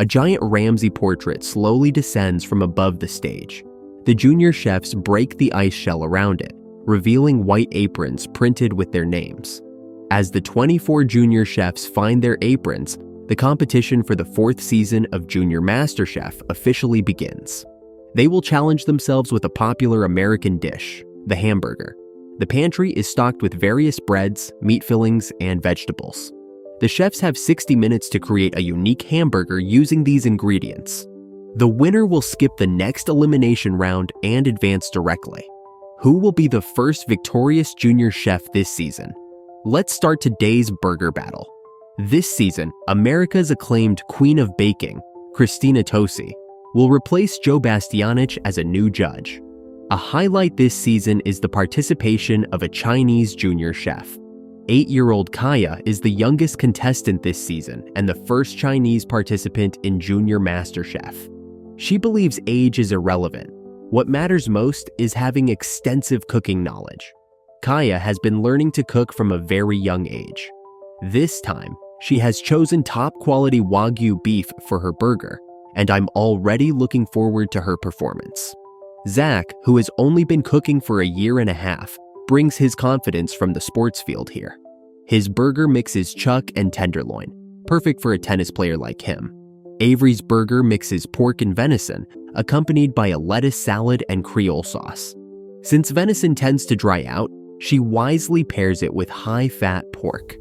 A giant Ramsay portrait slowly descends from above the stage. The junior chefs break the ice shell around it, revealing white aprons printed with their names. As the 24 junior chefs find their aprons, the competition for the 4th season of Junior MasterChef officially begins. They will challenge themselves with a popular American dish, the hamburger. The pantry is stocked with various breads, meat fillings, and vegetables. The chefs have 60 minutes to create a unique hamburger using these ingredients. The winner will skip the next elimination round and advance directly. Who will be the first victorious junior chef this season? Let's start today's burger battle. This season, America's acclaimed Queen of Baking, Christina Tosi, will replace Joe Bastianich as a new judge. A highlight this season is the participation of a Chinese junior chef. 8-year-old Kaya is the youngest contestant this season and the first Chinese participant in Junior MasterChef. She believes age is irrelevant. What matters most is having extensive cooking knowledge. Kaya has been learning to cook from a very young age. This time, she has chosen top-quality Wagyu beef for her burger, and I'm already looking forward to her performance. Zach, who has only been cooking for a year and a half, brings his confidence from the sports field here. His burger mixes chuck and tenderloin, perfect for a tennis player like him. Avery's burger mixes pork and venison, accompanied by a lettuce salad and Creole sauce. Since venison tends to dry out, she wisely pairs it with high-fat pork.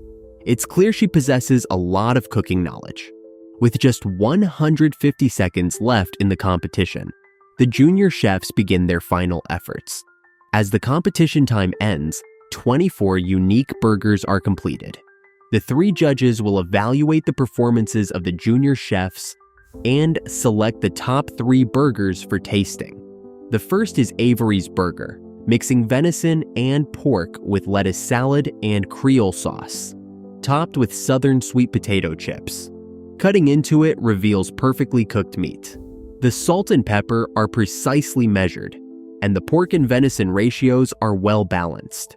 It's clear she possesses a lot of cooking knowledge. With just 150 seconds left in the competition, the junior chefs begin their final efforts. As the competition time ends, 24 unique burgers are completed. The 3 judges will evaluate the performances of the junior chefs and select the top 3 burgers for tasting. The first is Avery's burger, mixing venison and pork with lettuce salad and Creole sauce, topped with southern sweet potato chips. Cutting into it reveals perfectly cooked meat. The salt and pepper are precisely measured, and the pork and venison ratios are well balanced.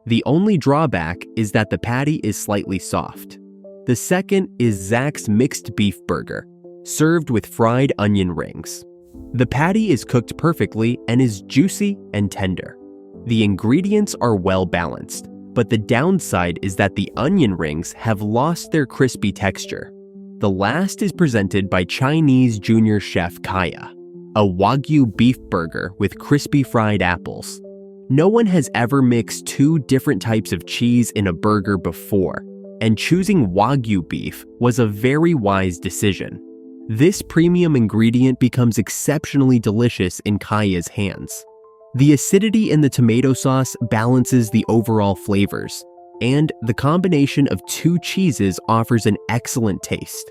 The only drawback is that the patty is slightly soft. The second is Zach's mixed beef burger, served with fried onion rings. The patty is cooked perfectly and is juicy and tender. The ingredients are well balanced, but the downside is that the onion rings have lost their crispy texture. The last is presented by Chinese junior chef Kaya, a Wagyu beef burger with crispy fried apples. No one has ever mixed 2 different types of cheese in a burger before, and choosing Wagyu beef was a very wise decision. This premium ingredient becomes exceptionally delicious in Kaya's hands. The acidity in the tomato sauce balances the overall flavors, and the combination of 2 cheeses offers an excellent taste.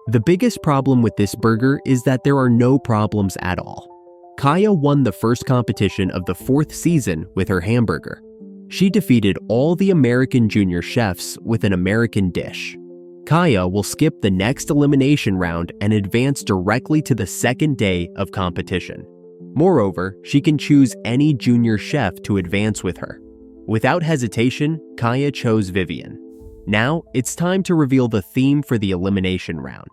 The biggest problem with this burger is that there are no problems at all. Kaya won the first competition of the 4th season with her hamburger. She defeated all the American junior chefs with an American dish. Kaya will skip the next elimination round and advance directly to the 2nd day of competition. Moreover, she can choose any junior chef to advance with her. Without hesitation, Kaya chose Vivian. Now, it's time to reveal the theme for the elimination round.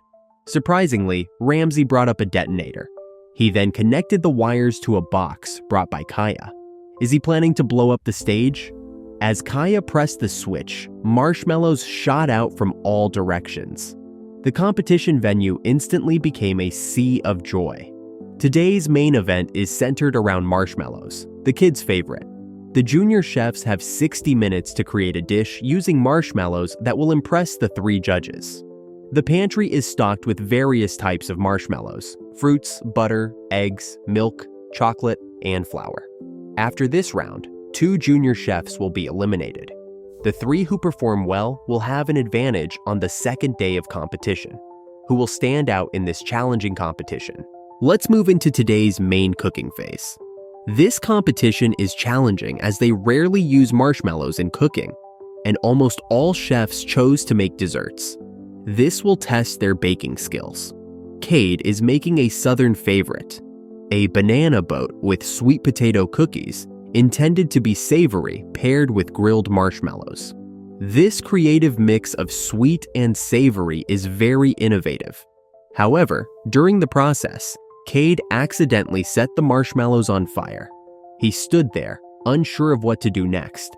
Surprisingly, Ramsay brought up a detonator. He then connected the wires to a box brought by Kaya. Is he planning to blow up the stage? As Kaya pressed the switch, marshmallows shot out from all directions. The competition venue instantly became a sea of joy. Today's main event is centered around marshmallows, the kids' favorite. The junior chefs have 60 minutes to create a dish using marshmallows that will impress the 3 judges. The pantry is stocked with various types of marshmallows: fruits, butter, eggs, milk, chocolate, and flour. After this round, 2 junior chefs will be eliminated. The 3 who perform well will have an advantage on the 2nd day of competition. Who will stand out in this challenging competition? Let's move into today's main cooking phase. This competition is challenging as they rarely use marshmallows in cooking, and almost all chefs chose to make desserts. This will test their baking skills. Cade is making a southern favorite, a banana boat with sweet potato cookies intended to be savory paired with grilled marshmallows. This creative mix of sweet and savory is very innovative. However, during the process, Cade accidentally set the marshmallows on fire. He stood there, unsure of what to do next.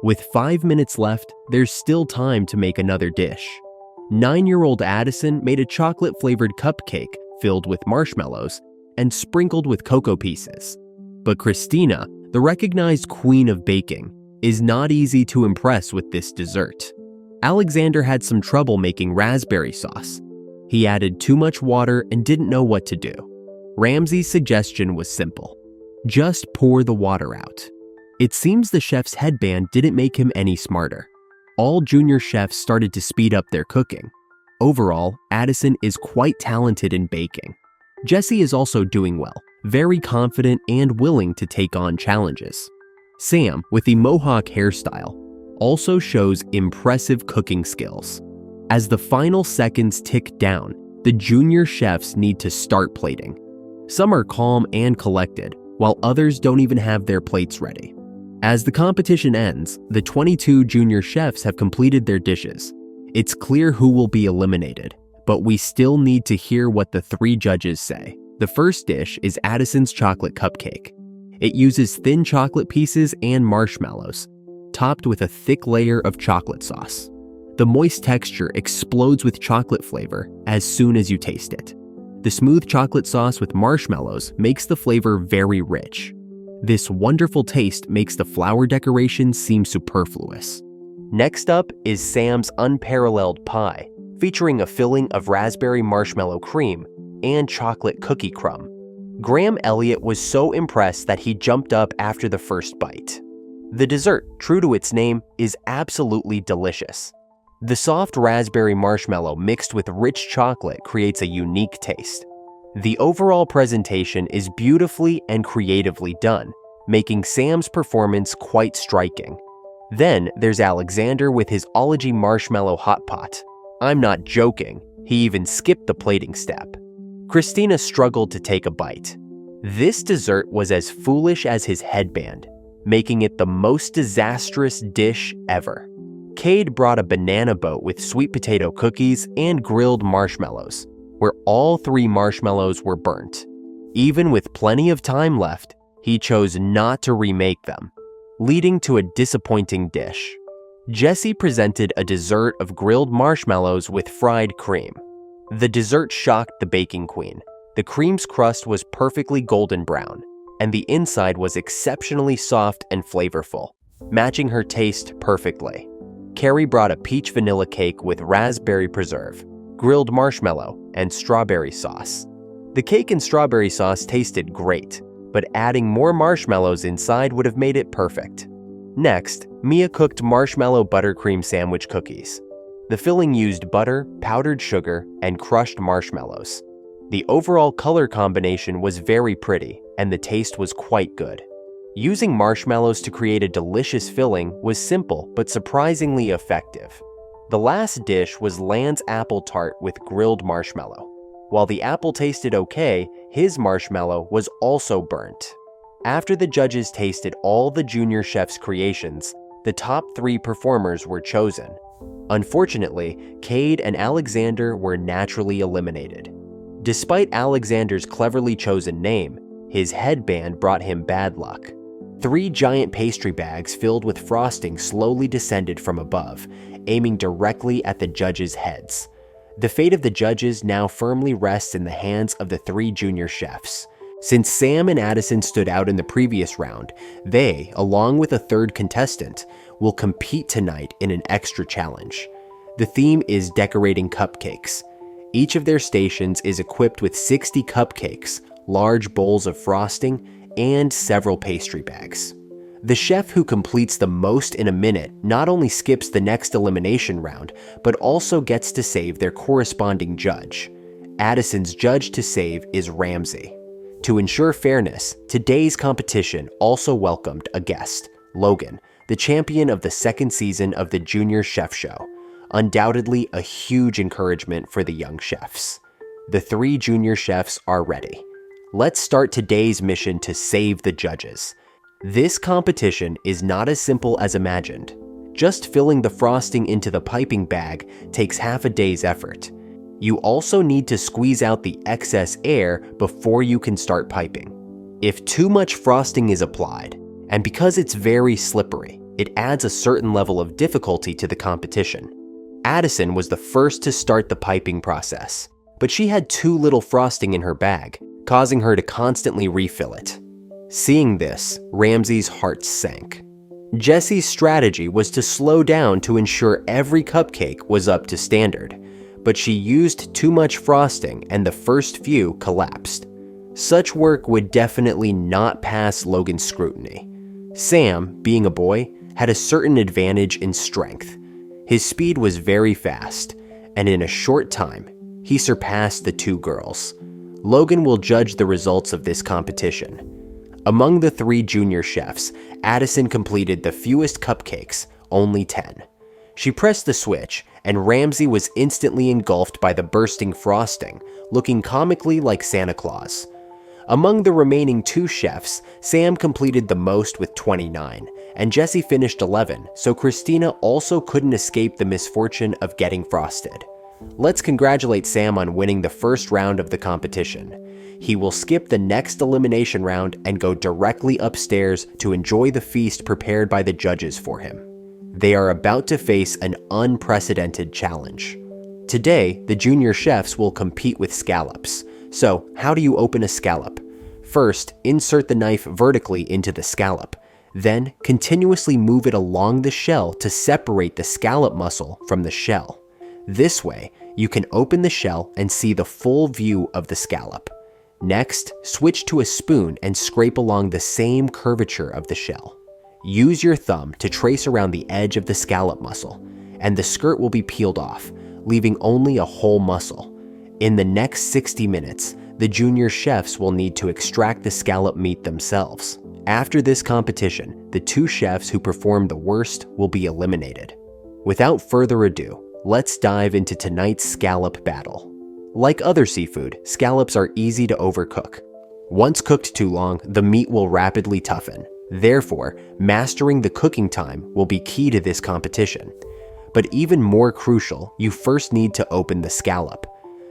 With 5 minutes left, there's still time to make another dish. 9-year-old Addison made a chocolate-flavored cupcake filled with marshmallows and sprinkled with cocoa pieces. But Christina, the recognized queen of baking, is not easy to impress with this dessert. Alexander had some trouble making raspberry sauce. He added too much water and didn't know what to do. Ramsey's suggestion was simple. Just pour the water out. It seems the chef's headband didn't make him any smarter. All junior chefs started to speed up their cooking. Overall, Addison is quite talented in baking. Jesse is also doing well, very confident and willing to take on challenges. Sam, with the mohawk hairstyle, also shows impressive cooking skills. As the final seconds tick down, the junior chefs need to start plating. Some are calm and collected, while others don't even have their plates ready. As the competition ends, the 22 junior chefs have completed their dishes. It's clear who will be eliminated, but we still need to hear what the 3 judges say. The first dish is Addison's chocolate cupcake. It uses thin chocolate pieces and marshmallows, topped with a thick layer of chocolate sauce. The moist texture explodes with chocolate flavor as soon as you taste it. The smooth chocolate sauce with marshmallows makes the flavor very rich. This wonderful taste makes the flower decoration seem superfluous. Next up is Sam's unparalleled pie, featuring a filling of raspberry marshmallow cream and chocolate cookie crumb. Graham Elliott was so impressed that he jumped up after the first bite. The dessert, true to its name, is absolutely delicious. The soft raspberry marshmallow mixed with rich chocolate creates a unique taste. The overall presentation is beautifully and creatively done, making Sam's performance quite striking. Then there's Alexander with his Ology marshmallow hot pot. I'm not joking, he even skipped the plating step. Christina struggled to take a bite. This dessert was as foolish as his headband, making it the most disastrous dish ever. Cade brought a banana boat with sweet potato cookies and grilled marshmallows, where all 3 marshmallows were burnt. Even with plenty of time left, he chose not to remake them, leading to a disappointing dish. Jesse presented a dessert of grilled marshmallows with fried cream. The dessert shocked the baking queen. The cream's crust was perfectly golden brown, and the inside was exceptionally soft and flavorful, matching her taste perfectly. Carrie brought a peach vanilla cake with raspberry preserve, grilled marshmallow, and strawberry sauce. The cake and strawberry sauce tasted great, but adding more marshmallows inside would have made it perfect. Next, Mia cooked marshmallow buttercream sandwich cookies. The filling used butter, powdered sugar, and crushed marshmallows. The overall color combination was very pretty, and the taste was quite good. Using marshmallows to create a delicious filling was simple but surprisingly effective. The last dish was Lan's apple tart with grilled marshmallow. While the apple tasted okay, his marshmallow was also burnt. After the judges tasted all the junior chefs' creations, the top 3 performers were chosen. Unfortunately, Cade and Alexander were naturally eliminated. Despite Alexander's cleverly chosen name, his headband brought him bad luck. 3 giant pastry bags filled with frosting slowly descended from above, aiming directly at the judges' heads. The fate of the judges now firmly rests in the hands of the 3 junior chefs. Since Sam and Addison stood out in the previous round, they, along with a 3rd contestant, will compete tonight in an extra challenge. The theme is decorating cupcakes. Each of their stations is equipped with 60 cupcakes, large bowls of frosting, and several pastry bags. The chef who completes the most in a minute not only skips the next elimination round, but also gets to save their corresponding judge. Addison's judge to save is Ramsey. To ensure fairness, today's competition also welcomed a guest, Logan, the champion of the 2nd season of the Junior Chef Show. Undoubtedly a huge encouragement for the young chefs. The 3 junior chefs are ready. Let's start today's mission to save the judges. This competition is not as simple as imagined. Just filling the frosting into the piping bag takes half a day's effort. You also need to squeeze out the excess air before you can start piping. If too much frosting is applied, and because it's very slippery, it adds a certain level of difficulty to the competition. Addison was the first to start the piping process, but she had too little frosting in her bag, causing her to constantly refill it. Seeing this, Ramsey's heart sank. Jessie's strategy was to slow down to ensure every cupcake was up to standard, but she used too much frosting and the first few collapsed. Such work would definitely not pass Logan's scrutiny. Sam, being a boy, had a certain advantage in strength. His speed was very fast, and in a short time, he surpassed the two girls. Logan will judge the results of this competition. Among the 3 junior chefs, Addison completed the fewest cupcakes, only 10. She pressed the switch, and Ramsey was instantly engulfed by the bursting frosting, looking comically like Santa Claus. Among the remaining 2 chefs, Sam completed the most with 29, and Jessie finished 11, so Christina also couldn't escape the misfortune of getting frosted. Let's congratulate Sam on winning the first round of the competition. He will skip the next elimination round and go directly upstairs to enjoy the feast prepared by the judges for him. They are about to face an unprecedented challenge. Today, the junior chefs will compete with scallops. So, how do you open a scallop? First, insert the knife vertically into the scallop. Then, continuously move it along the shell to separate the scallop muscle from the shell. This way, you can open the shell and see the full view of the scallop. Next, switch to a spoon and scrape along the same curvature of the shell. Use your thumb to trace around the edge of the scallop muscle, and the skirt will be peeled off, leaving only a whole muscle. In the next 60 minutes, the junior chefs will need to extract the scallop meat themselves. After this competition, the 2 chefs who perform the worst will be eliminated. Without further ado, let's dive into tonight's scallop battle. Like other seafood, scallops are easy to overcook. Once cooked too long, the meat will rapidly toughen. Therefore, mastering the cooking time will be key to this competition. But even more crucial, you first need to open the scallop.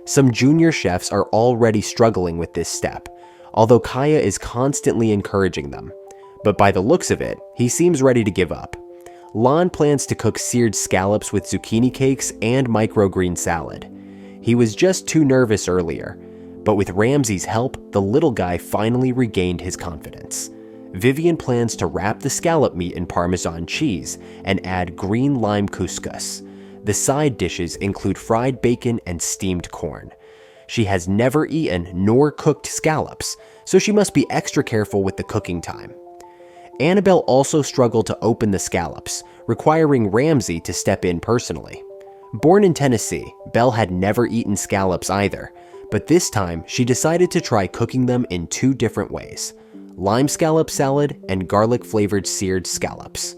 Some junior chefs are already struggling with this step, although Kaya is constantly encouraging them. But by the looks of it, he seems ready to give up. Lon plans to cook seared scallops with zucchini cakes and microgreen salad. He was just too nervous earlier, but with Ramsey's help, the little guy finally regained his confidence. Vivian plans to wrap the scallop meat in Parmesan cheese and add green lime couscous. The side dishes include fried bacon and steamed corn. She has never eaten nor cooked scallops, so she must be extra careful with the cooking time. Annabelle also struggled to open the scallops, requiring Ramsey to step in personally. Born in Tennessee, Belle had never eaten scallops either, but this time she decided to try cooking them in 2 different ways: lime scallop salad and garlic-flavored seared scallops.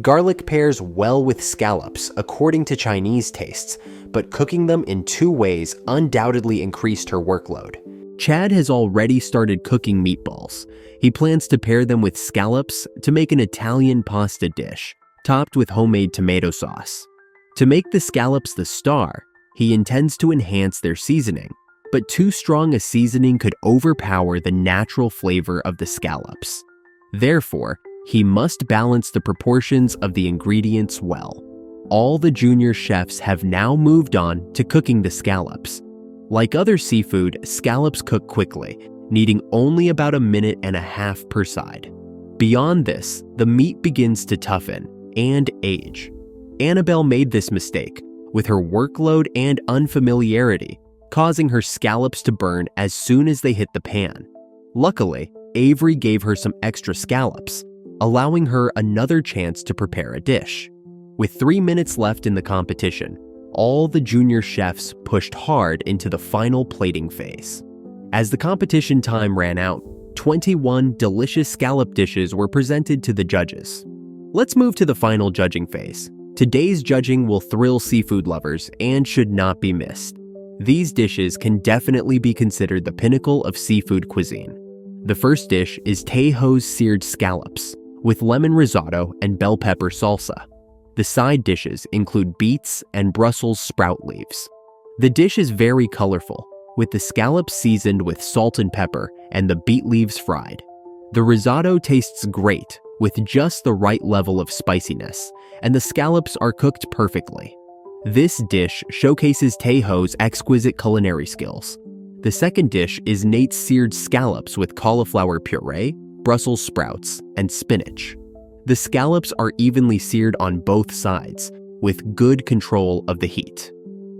Garlic pairs well with scallops according to Chinese tastes, but cooking them in 2 ways undoubtedly increased her workload. Chad has already started cooking meatballs. He plans to pair them with scallops to make an Italian pasta dish, topped with homemade tomato sauce. To make the scallops the star, he intends to enhance their seasoning, but too strong a seasoning could overpower the natural flavor of the scallops. Therefore, he must balance the proportions of the ingredients well. All the junior chefs have now moved on to cooking the scallops. Like other seafood, scallops cook quickly, needing only about 1.5 minutes per side. Beyond this, the meat begins to toughen and age. Annabelle made this mistake, with her workload and unfamiliarity, causing her scallops to burn as soon as they hit the pan. Luckily, Avery gave her some extra scallops, allowing her another chance to prepare a dish. With 3 minutes left in the competition, all the junior chefs pushed hard into the final plating phase. As the competition time ran out, 21 delicious scallop dishes were presented to the judges. Let's move to the final judging phase. Today's judging will thrill seafood lovers and should not be missed. These dishes can definitely be considered the pinnacle of seafood cuisine. The first dish is Tejo's seared scallops, with lemon risotto and bell pepper salsa. The side dishes include beets and Brussels sprout leaves. The dish is very colorful, with the scallops seasoned with salt and pepper and the beet leaves fried. The risotto tastes great, with just the right level of spiciness, and the scallops are cooked perfectly. This dish showcases Taeho's exquisite culinary skills. The second dish is Nate's seared scallops with cauliflower puree, Brussels sprouts, and spinach. The scallops are evenly seared on both sides, with good control of the heat.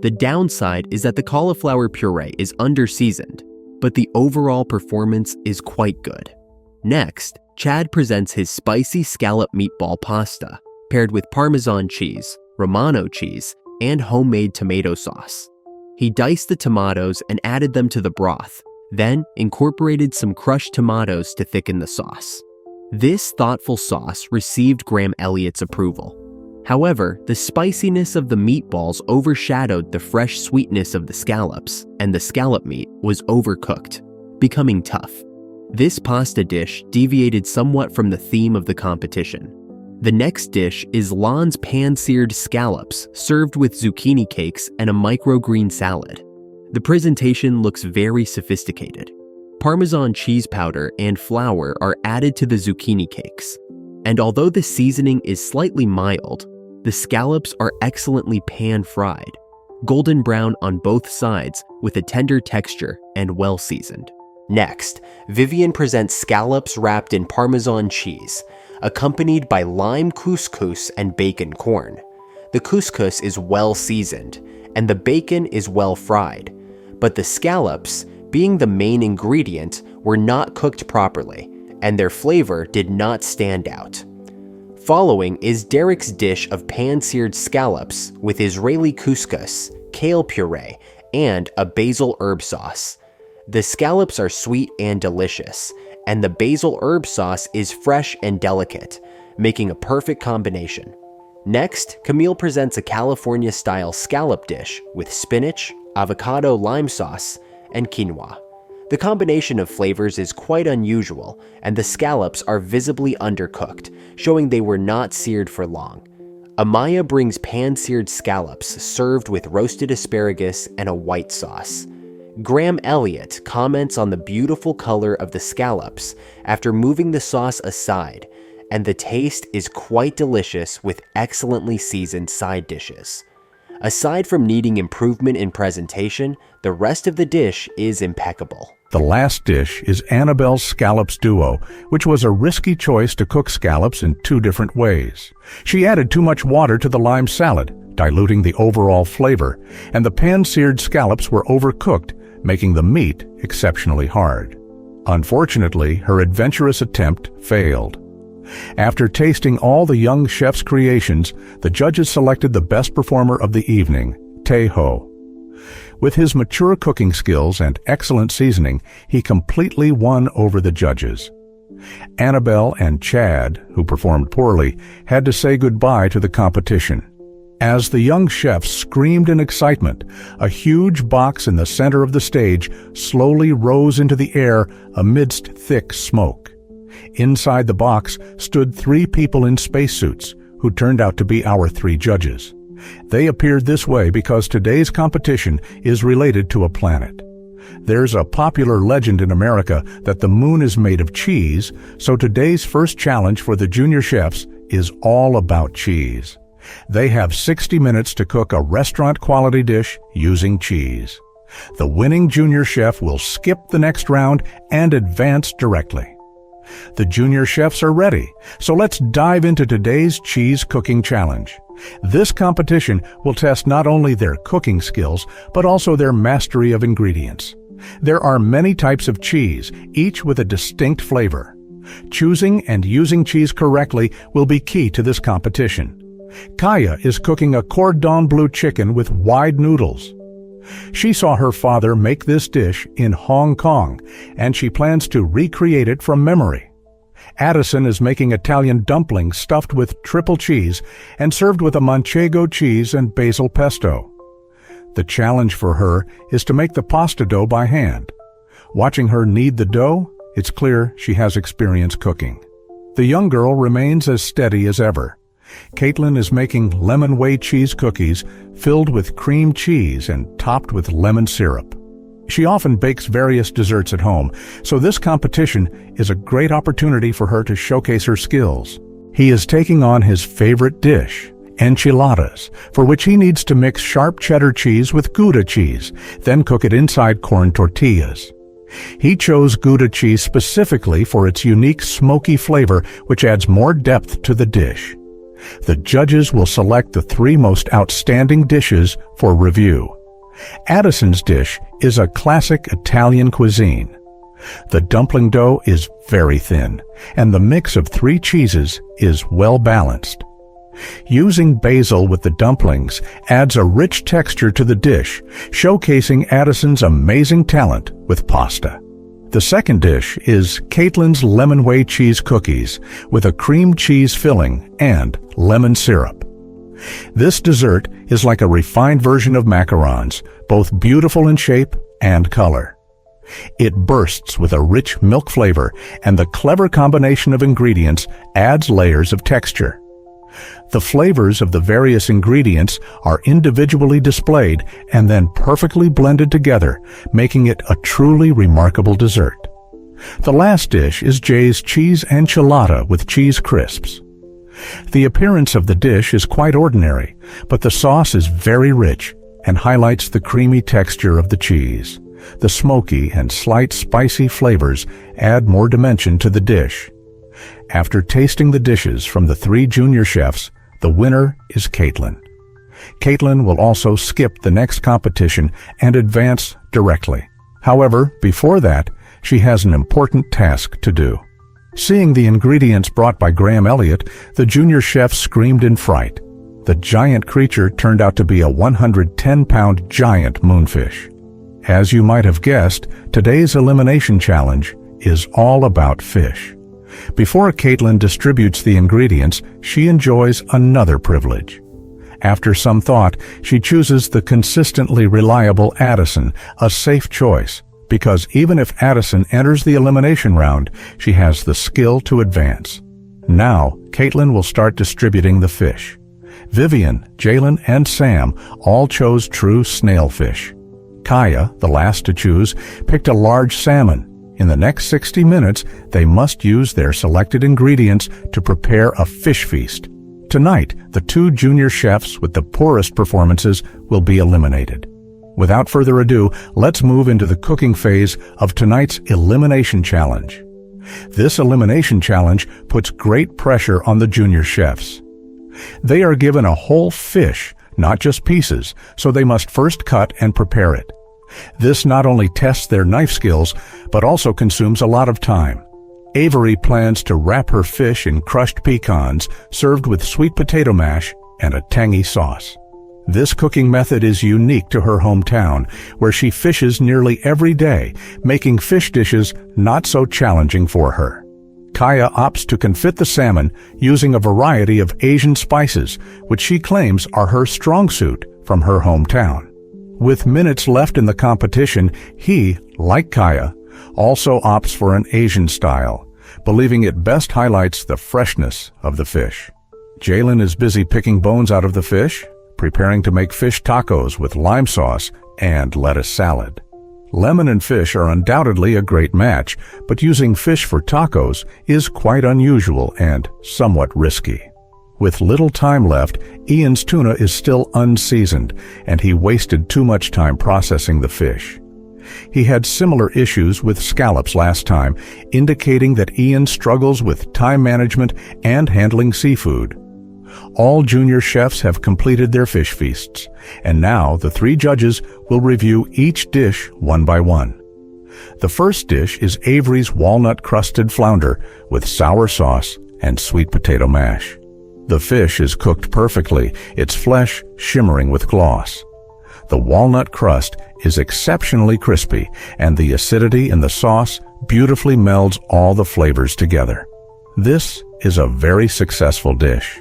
The downside is that the cauliflower puree is under-seasoned, but the overall performance is quite good. Next, Chad presents his spicy scallop meatball pasta, paired with Parmesan cheese, Romano cheese, and homemade tomato sauce. He diced the tomatoes and added them to the broth, then incorporated some crushed tomatoes to thicken the sauce. This thoughtful sauce received Graham Elliott's approval. However, the spiciness of the meatballs overshadowed the fresh sweetness of the scallops, and the scallop meat was overcooked, becoming tough. This pasta dish deviated somewhat from the theme of the competition. The next dish is Lon's pan-seared scallops served with zucchini cakes and a microgreen salad. The presentation looks very sophisticated. Parmesan cheese powder and flour are added to the zucchini cakes. And although the seasoning is slightly mild, the scallops are excellently pan-fried, golden brown on both sides with a tender texture and well-seasoned. Next, Vivian presents scallops wrapped in Parmesan cheese, accompanied by lime couscous and bacon corn. The couscous is well seasoned, and the bacon is well fried, but the scallops, being the main ingredient, were not cooked properly, and their flavor did not stand out. Following is Derek's dish of pan-seared scallops with Israeli couscous, kale puree, and a basil herb sauce. The scallops are sweet and delicious, and the basil herb sauce is fresh and delicate, making a perfect combination. Next, Camille presents a California-style scallop dish with spinach, avocado lime sauce, and quinoa. The combination of flavors is quite unusual, and the scallops are visibly undercooked, showing they were not seared for long. Amaya brings pan-seared scallops served with roasted asparagus and a white sauce. Graham Elliott comments on the beautiful color of the scallops after moving the sauce aside, and the taste is quite delicious with excellently seasoned side dishes. Aside from needing improvement in presentation, the rest of the dish is impeccable. The last dish is Annabelle's Scallops Duo, which was a risky choice to cook scallops in two different ways. She added too much water to the lime salad, diluting the overall flavor, and the pan-seared scallops were overcooked, making the meat exceptionally hard. Unfortunately, her adventurous attempt failed. After tasting all the young chef's creations, the judges selected the best performer of the evening, Taeho. With his mature cooking skills and excellent seasoning, he completely won over the judges. Annabelle and Chad, who performed poorly, had to say goodbye to the competition. As the young chefs screamed in excitement, a huge box in the center of the stage slowly rose into the air amidst thick smoke. Inside the box stood 3 people in spacesuits, who turned out to be our 3 judges. They appeared this way because today's competition is related to a planet. There's a popular legend in America that the moon is made of cheese, so today's first challenge for the junior chefs is all about cheese. They have 60 minutes to cook a restaurant-quality dish using cheese. The winning junior chef will skip the next round and advance directly. The junior chefs are ready, so let's dive into today's cheese cooking challenge. This competition will test not only their cooking skills, but also their mastery of ingredients. There are many types of cheese, each with a distinct flavor. Choosing and using cheese correctly will be key to this competition. Kaya is cooking a cordon bleu chicken with wide noodles. She saw her father make this dish in Hong Kong, and she plans to recreate it from memory. Addison is making Italian dumplings stuffed with triple cheese and served with a manchego cheese and basil pesto. The challenge for her is to make the pasta dough by hand. Watching her knead the dough, it's clear she has experience cooking. The young girl remains as steady as ever. Caitlin is making lemon whey cheese cookies filled with cream cheese and topped with lemon syrup. She often bakes various desserts at home, so this competition is a great opportunity for her to showcase her skills. He is taking on his favorite dish, enchiladas, for which he needs to mix sharp cheddar cheese with Gouda cheese, then cook it inside corn tortillas. He chose Gouda cheese specifically for its unique smoky flavor, which adds more depth to the dish. The judges will select the 3 most outstanding dishes for review. Addison's dish is a classic Italian cuisine. The dumpling dough is very thin, and the mix of 3 cheeses is well balanced. Using basil with the dumplings adds a rich texture to the dish, showcasing Addison's amazing talent with pasta. The second dish is Caitlin's lemon whey cheese cookies with a cream cheese filling and lemon syrup. This dessert is like a refined version of macarons, both beautiful in shape and color. It bursts with a rich milk flavor, and the clever combination of ingredients adds layers of texture. The flavors of the various ingredients are individually displayed and then perfectly blended together, making it a truly remarkable dessert. The last dish is Jay's cheese enchilada with cheese crisps. The appearance of the dish is quite ordinary, but the sauce is very rich and highlights the creamy texture of the cheese. The smoky and slight spicy flavors add more dimension to the dish. After tasting the dishes from the 3 junior chefs, the winner is Caitlin. Caitlin will also skip the next competition and advance directly. However, before that, she has an important task to do. Seeing the ingredients brought by Graham Elliott, the junior chef screamed in fright. The giant creature turned out to be a 110-pound giant moonfish. As you might have guessed, today's elimination challenge is all about fish. Before Caitlin distributes the ingredients, she enjoys another privilege. After some thought, she chooses the consistently reliable Addison, a safe choice, because even if Addison enters the elimination round, she has the skill to advance. Now, Caitlin will start distributing the fish. Vivian, Jalen, and Sam all chose true snailfish. Kaya, the last to choose, picked a large salmon. In the next 60 minutes, they must use their selected ingredients to prepare a fish feast. Tonight, the 2 junior chefs with the poorest performances will be eliminated. Without further ado, let's move into the cooking phase of tonight's elimination challenge. This elimination challenge puts great pressure on the junior chefs. They are given a whole fish, not just pieces, so they must first cut and prepare it. This not only tests their knife skills, but also consumes a lot of time. Avery plans to wrap her fish in crushed pecans, served with sweet potato mash and a tangy sauce. This cooking method is unique to her hometown, where she fishes nearly every day, making fish dishes not so challenging for her. Kaya opts to confit the salmon using a variety of Asian spices, which she claims are her strong suit from her hometown. With minutes left in the competition, he, like Kaya, also opts for an Asian style, believing it best highlights the freshness of the fish. Jalen is busy picking bones out of the fish, preparing to make fish tacos with lime sauce and lettuce salad. Lemon and fish are undoubtedly a great match, but using fish for tacos is quite unusual and somewhat risky. With little time left, Ian's tuna is still unseasoned, and he wasted too much time processing the fish. He had similar issues with scallops last time, indicating that Ian struggles with time management and handling seafood. All junior chefs have completed their fish feasts, and now the 3 judges will review each dish one by one. The first dish is Avery's walnut-crusted flounder with sour sauce and sweet potato mash. The fish is cooked perfectly, its flesh shimmering with gloss. The walnut crust is exceptionally crispy, and the acidity in the sauce beautifully melds all the flavors together. This is a very successful dish.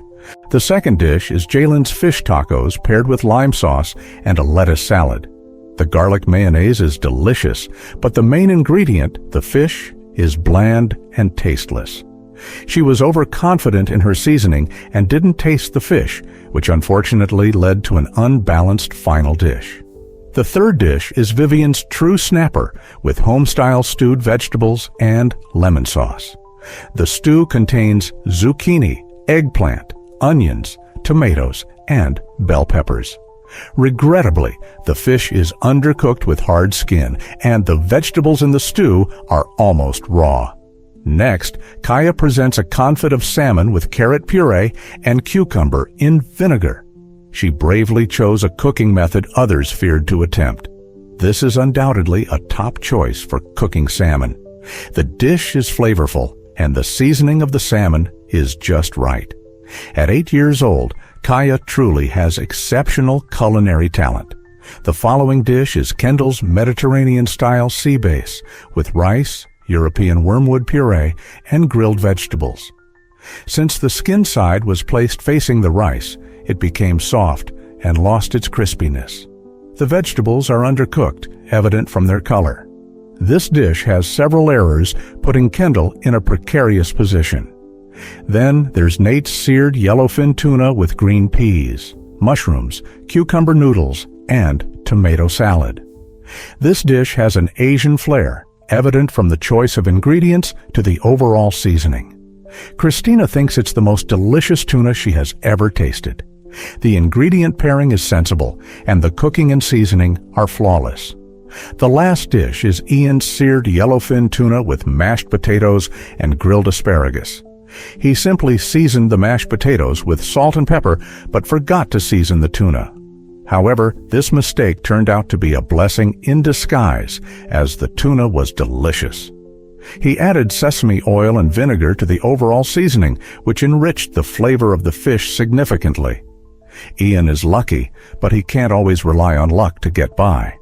The second dish is Jalen's fish tacos paired with lime sauce and a lettuce salad. The garlic mayonnaise is delicious, but the main ingredient, the fish, is bland and tasteless. She was overconfident in her seasoning and didn't taste the fish, which unfortunately led to an unbalanced final dish. The third dish is Vivian's True Snapper with home-style stewed vegetables and lemon sauce. The stew contains zucchini, eggplant, onions, tomatoes, and bell peppers. Regrettably, the fish is undercooked with hard skin, and the vegetables in the stew are almost raw. Next, Kaya presents a confit of salmon with carrot puree and cucumber in vinegar. She bravely chose a cooking method others feared to attempt. This is undoubtedly a top choice for cooking salmon. The dish is flavorful, and the seasoning of the salmon is just right. At 8 years old, Kaya truly has exceptional culinary talent. The following dish is Kendall's Mediterranean-style sea bass with rice, European wormwood puree, and grilled vegetables. Since the skin side was placed facing the rice, it became soft and lost its crispiness. The vegetables are undercooked, evident from their color. This dish has several errors, putting Kendall in a precarious position. Then there's Nate's seared yellowfin tuna with green peas, mushrooms, cucumber noodles, and tomato salad. This dish has an Asian flair, evident from the choice of ingredients to the overall seasoning. Christina thinks it's the most delicious tuna she has ever tasted. The ingredient pairing is sensible, and the cooking and seasoning are flawless. The last dish is Ian's seared yellowfin tuna with mashed potatoes and grilled asparagus. He simply seasoned the mashed potatoes with salt and pepper, but forgot to season the tuna. However, this mistake turned out to be a blessing in disguise, as the tuna was delicious. He added sesame oil and vinegar to the overall seasoning, which enriched the flavor of the fish significantly. Ian is lucky, but he can't always rely on luck to get by.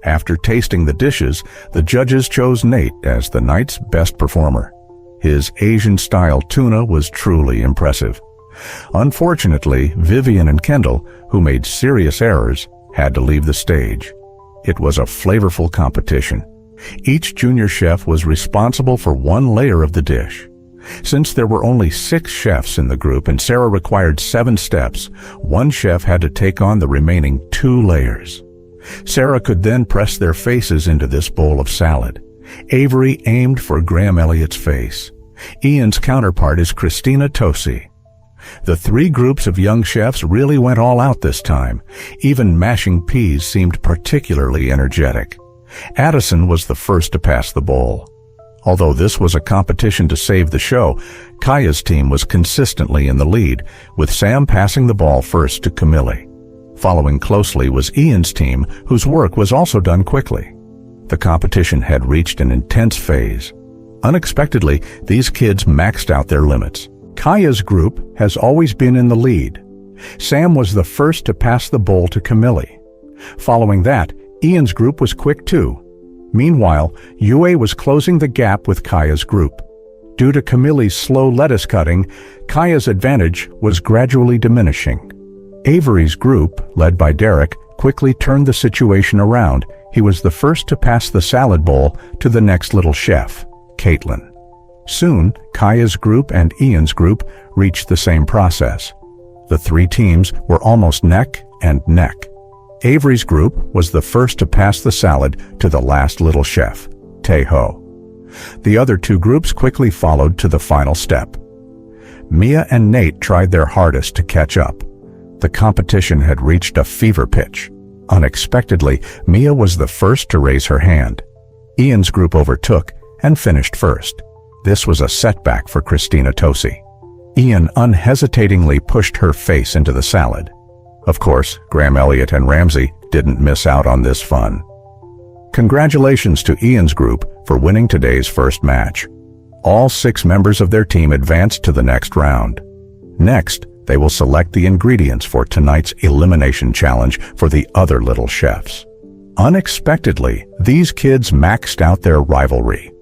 After tasting the dishes, the judges chose Nate as the night's best performer. His Asian-style tuna was truly impressive. Unfortunately, Vivian and Kendall, who made serious errors, had to leave the stage. It was a flavorful competition. Each junior chef was responsible for one layer of the dish. Since there were only 6 chefs in the group and Sarah required 7 steps, one chef had to take on the remaining 2 layers. Sarah could then press their faces into this bowl of salad. Avery aimed for Graham Elliott's face. Ian's counterpart is Christina Tosi. The 3 groups of young chefs really went all out this time. Even mashing peas seemed particularly energetic. Addison was the first to pass the bowl. Although this was a competition to save the show, Kaya's team was consistently in the lead, with Sam passing the ball first to Camille. Following closely was Ian's team, whose work was also done quickly. The competition had reached an intense phase. Unexpectedly, these kids maxed out their limits. Kaya's group has always been in the lead. Sam was the first to pass the bowl to Camille. Following that, Ian's group was quick too. Meanwhile, Yue was closing the gap with Kaya's group. Due to Camille's slow lettuce cutting, Kaya's advantage was gradually diminishing. Avery's group, led by Derek, quickly turned the situation around. He was the first to pass the salad bowl to the next little chef, Caitlin. Soon, Kaya's group and Ian's group reached the same process. The 3 teams were almost neck and neck. Avery's group was the first to pass the salad to the last little chef, Taeho. The other 2 groups quickly followed to the final step. Mia and Nate tried their hardest to catch up. The competition had reached a fever pitch. Unexpectedly, Mia was the first to raise her hand. Ian's group overtook and finished first. This was a setback for Christina Tosi. Ian unhesitatingly pushed her face into the salad. Of course, Graham Elliott and Ramsey didn't miss out on this fun. Congratulations to Ian's group for winning today's first match. All 6 members of their team advanced to the next round. Next, they will select the ingredients for tonight's elimination challenge for the other little chefs. Unexpectedly, these kids maxed out their rivalry.